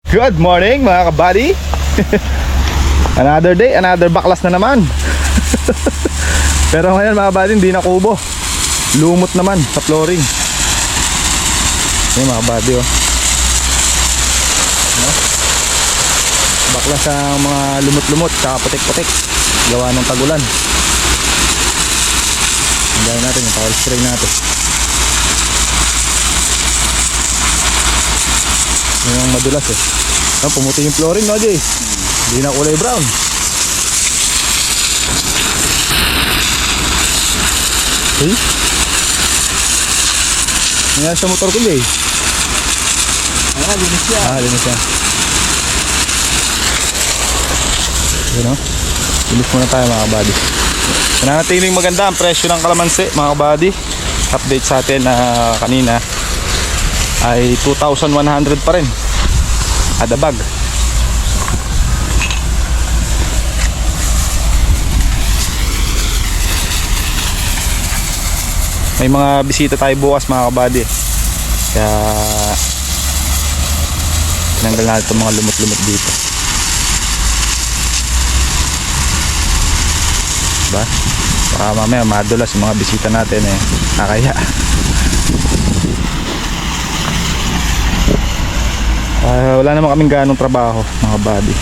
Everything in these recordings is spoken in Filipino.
Good morning mga kabady. Another day, another baklas na naman. Pero ngayon mga kabady, hindi na kubo. Lumot naman sa flooring. Yan mga kabady, oh. Baklas ang mga lumot-lumot saka putik-putik gawa ng tagulan. Hanggang natin yung power spray natin. Yung madulas eh. Pumuti yung flooring, no Jay? Hindi na kulay brown. Okay. Nangyari sa motor ko, Jay. Linis siya. Linis siya. Yun, no? Linis muna tayo mga kabady. Nananatiling maganda ang presyo ng kalamansi mga kabady. Update sa atin na kanina ay 2,100 pa rin ada bag. May mga bisita tayo bukas mga kabady, kaya tinanggal natin itong mga lumot-lumot dito, diba? Baka mamaya madulas yung mga bisita natin eh, nakaya. Wala naman kaming ganong trabaho mga buddy.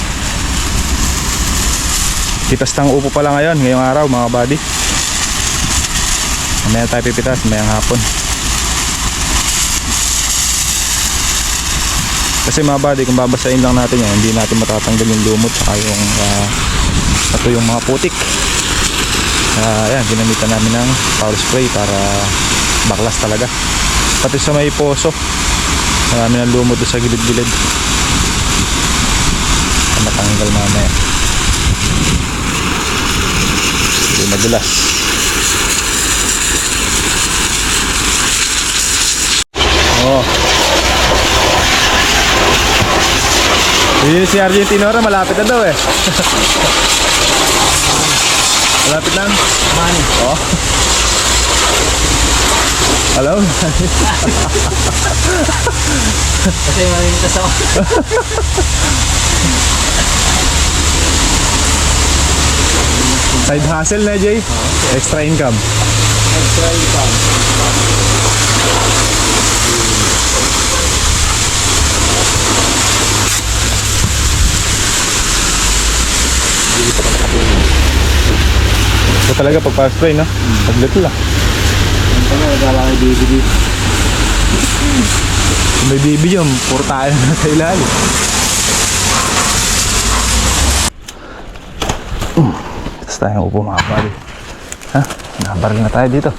Pitas ng upo pala ngayong araw mga buddy. Mamaya tayo pipitas, mamayang hapon. Kasi mga buddy, kung babasahin lang natin yan, hindi natin matatanggal yung lumot saka yung ito yung mga putik. Ayan, ginamitan namin ng power spray para baklas talaga. Pati sa may poso, marami ng lumot sa gilid-gilid. Matanggal mamaya. Hindi madulas. Oh. Yun si Argentinora, malapit na daw eh. Malapit lang. Mani. Oh. Hello? Kasi malintas ako. Side hustle na Jay? Extra income. Extra income. Ito talaga pag power spray, no? Paglit lang. Ano, nagala kay DVD. Kung may BB yun, puro tayo na sa ilalim. Tapos tayong upo mga kabady. Ha? Nabaril na tayo dito.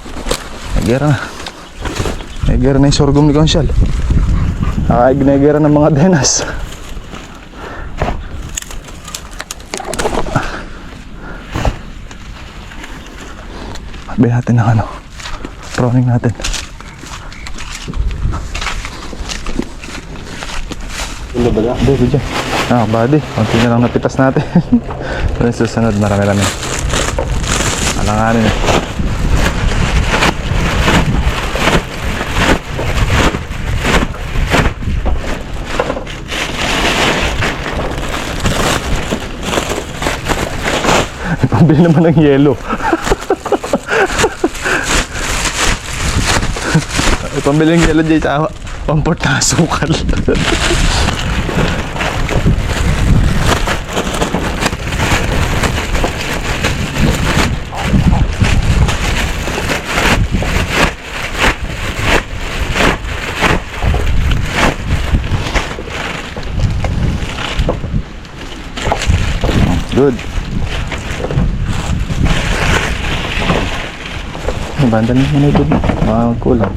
Nagera na. Nagera na yung sorghum ni Consyal. Nagera ng mga denas. Matbay natin ng ano, proning natin. Ano ba na? Hindi, dyan. Buddy, konti na lang napitas natin. Pero susunod, marami-rami. Alanganin eh. Pambili naman ng yelo. Pambili ng yelo dyan sa pamport na asukal. Good. Banda na muna ito. Kulang.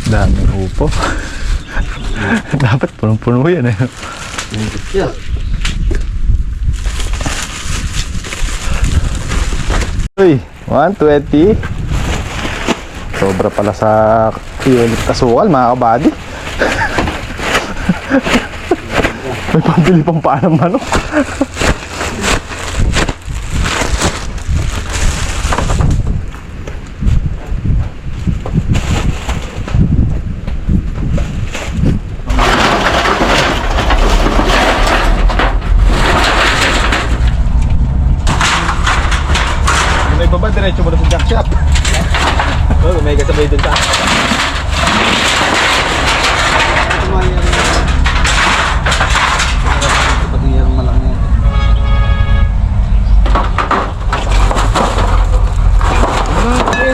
Daming upo. Dapat punong-puno yan eh. Yeah. Uy, 120. Sobra pala sa kasukal mga kabady. May pambili pang paa ng manok. baba, diretso mo na sa junk shop. Oh, may kasabay dun sa Ito mga yan. Pati yan malaki yan.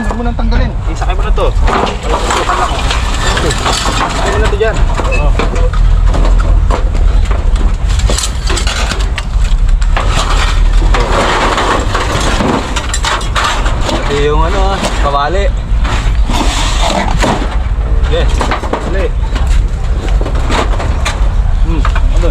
Huwag mo nang tanggalin. Isakay mo na to. Malakasukan lang oh. Isakay mo na to dyan. Ito yung ano kawali. Yes. Dali. Ano?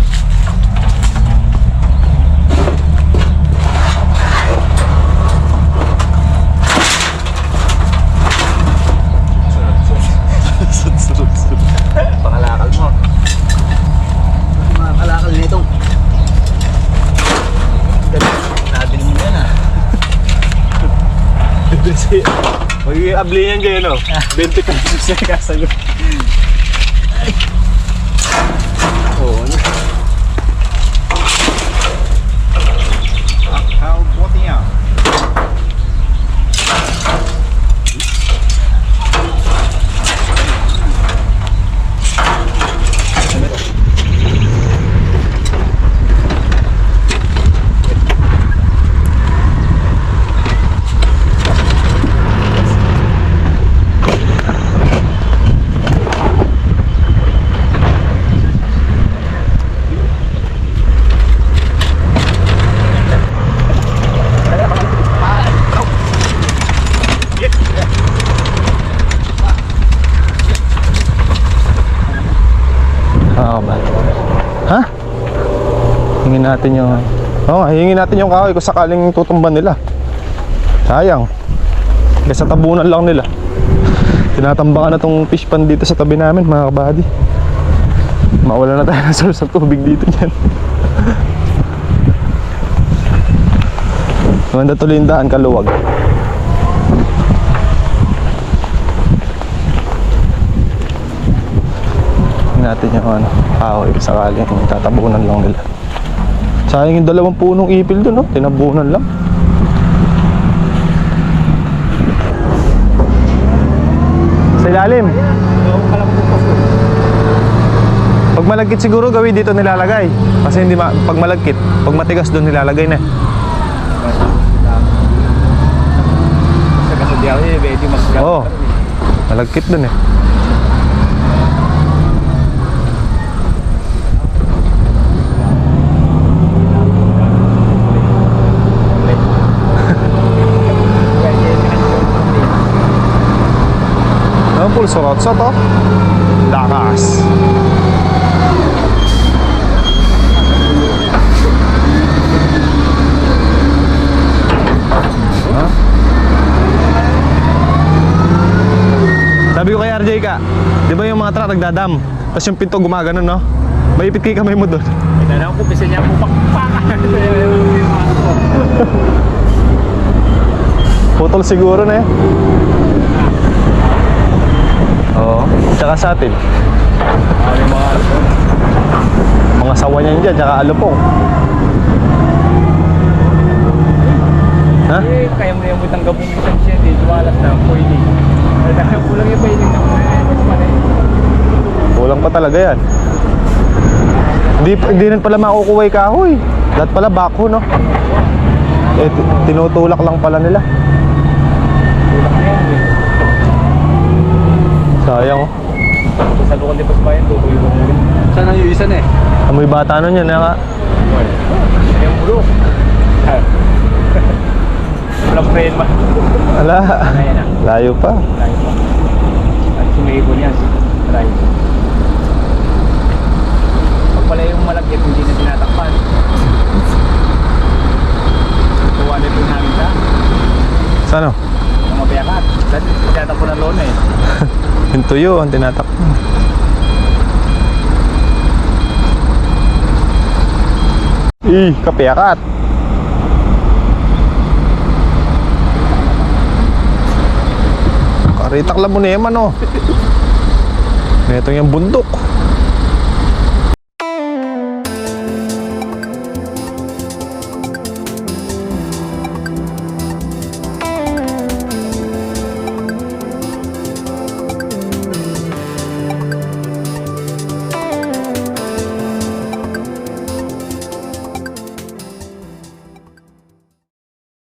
Pangalakal mo. Mga kalakal nitong. Nabili mo yan Mag-i-abli yan dyan, no? 20 pesos na kasayo. Oo, ano? How about niya? Ha? Hingin natin yung... Oo, hingin natin yung kahoy kung sakaling tutumban nila. Sayang. Kasi tabunan lang nila. Tinatambangan na tong fish pond dito sa tabi namin, mga kabady. Mawala na tayo ng source ng tubig dito dyan. Maganda tuloy yung daan, kaluwag. Natin yung ano, kahoy sakaling tatabunan lang nila. Sayang yung 2 punong ipil doon, no? Tinabunan lang. Sa ilalim. Pag malagkit siguro gawin dito nilalagay. Kasi hindi pag malagkit, pag matigas doon nilalagay na. Kasi di ako medyo mas Oo. Malagkit doon eh. Ang pulso rotso to. Lakas. Ha? Sabi ko kay RJ ka, di ba yung mga truck nagdadam? Tapos yung pinto gumaganon, no? Maipit kay kamay mo doon. Ito ko bisa niya po pakpakan. Putol siguro na eh. Oo, tsaka sa atin. Mga sawa niyan dyan, tsaka alupong. Ha? Eh, kaya mo yung tanggap mo isang siya, di dumalas na pwede. Kulang yung pwede na Kulang pa talaga yan. Hindi rin pala makukuha yung kahoy. Lahat pala bako, no? Eh, tinutulak lang pala nila. Sayang, oh. Sa lukon di Pasbayan, tutuloy mo ulit. Saan ang yung isa na eh? Amoy bata nun yan, nga. Yung bulok. Walang prayer ba? Ala, layo pa. Layo pa. At sumigo niya. Layo. Pag pala yung malagyan, hindi na tinatakpan. Tuwa na ito namin sa. Saan, oh? Ang mabiyakat. Dahil tinatakpan ng lona eh. Yung tuyo, ang tinatakpan. Kapiakat. Karitak lang mo na yaman, oh. Ito yung bundok.